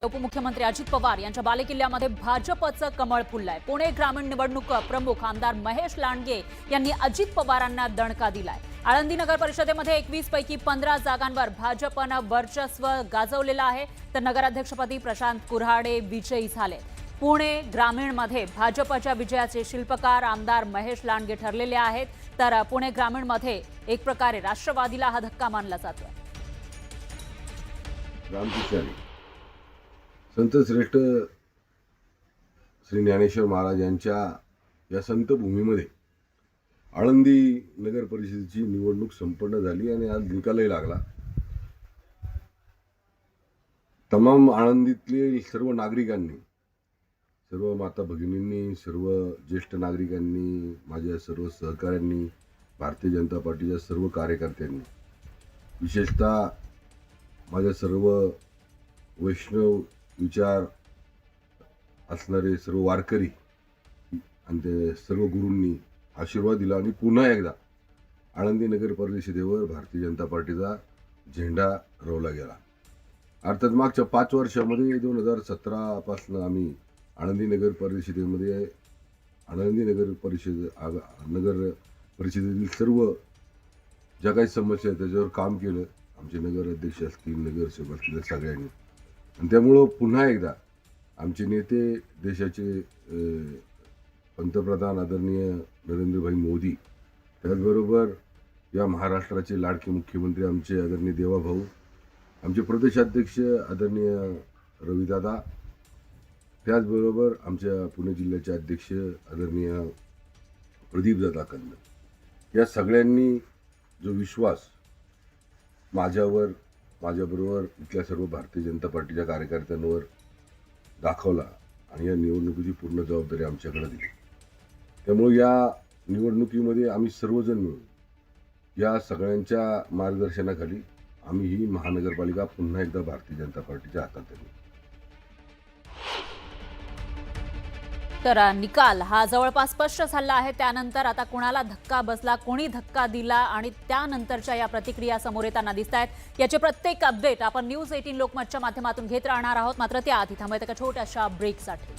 उपमुख्यमंत्री अजित पवार यांच्या बालेकिल्ल्यामध्ये भाजपचं कमळ फुललंय। पुणे ग्रामीण निवडणूक प्रमुख आमदार महेश लांडगे यांनी अजित पवारांना दणका दिलाय। आळंदी नगर परिषदेमध्ये 21 पैकी 15 जागांवर भाजपनं वर्चस्व गाजवलेलं आहे, तर नगराध्यक्षपदी प्रशांत कुऱ्हाडे विजयी झाले। पुणे ग्रामीणमध्ये भाजपच्या विजयाचे शिल्पकार आमदार महेश लांडगे ठरलेले आहेत, तर पुणे ग्रामीणमध्ये एक प्रकारे राष्ट्रवादीला हा धक्का मानला जातोय। संत श्रेष्ठ श्री ज्ञानेश्वर महाराज यांच्या या संत भूमीमध्ये आळंदी नगर परिषदेची निवडणूक संपन्न झाली आणि आज निकालही लागला। तमाम आळंदीतले सर्व नागरिकांनी, सर्व माता भगिनींनी, सर्व ज्येष्ठ नागरिकांनी, माझ्या सर्व सहकाऱ्यांनी, भारतीय जनता पार्टीच्या सर्व कार्यकर्त्यांनी, विशेषतः माझ्या सर्व वैष्णव विचार असणारे सर्व वारकरी आणि ते सर्व गुरूंनी आशीर्वाद दिला आणि पुन्हा एकदा आळंदी नगर परिषदेवर भारतीय जनता पार्टीचा झेंडा रोवला गेला। अर्थात मागच्या 5 वर्षामध्ये 2017 पासून आम्ही आळंदी नगर परिषदेतील सर्व ज्या काही समस्या त्याच्यावर काम केलं। आमचे नगर अध्यक्ष असतील, नगरसेवक असतील, सगळ्यांनी। आणि त्यामुळं पुन्हा एकदा आमचे नेते, देशाचे पंतप्रधान आदरणीय नरेंद्रभाई मोदी, त्याचबरोबर या महाराष्ट्राचे लाडके मुख्यमंत्री आमचे आदरणीय देवाभाऊ, आमचे प्रदेशाध्यक्ष आदरणीय रविदादा, त्याचबरोबर आमच्या पुणे जिल्ह्याचे अध्यक्ष आदरणीय प्रदीपदादा कंद, या सगळ्यांनी जो विश्वास माझ्याबरोबर इथल्या सर्व भारतीय जनता पार्टीच्या कार्यकर्त्यांवर दाखवला आणि या निवडणुकीची पूर्ण जबाबदारी आमच्याकडे दिली। त्यामुळे या निवडणुकीमध्ये आम्ही सर्वजण मिळून या सगळ्यांच्या मार्गदर्शनाखाली आम्ही ही महानगरपालिका पुन्हा एकदा भारतीय जनता पार्टीच्या हातात आणली। तर निकाल हा जवळपास स्पष्ट झाला आहे। त्यानंतर आता कुणाला धक्का बसला, कोणी धक्का दिला आणि त्यानंतरच्या या प्रतिक्रिया समोर येताना दिसतायत। याचे प्रत्येक अपडेट आपण न्यूज 18 लोकमतच्या माध्यमातून घेत राहणार आहोत। मात्र त्याआधी थांबूयात एका छोट्याशा ब्रेकसाठी।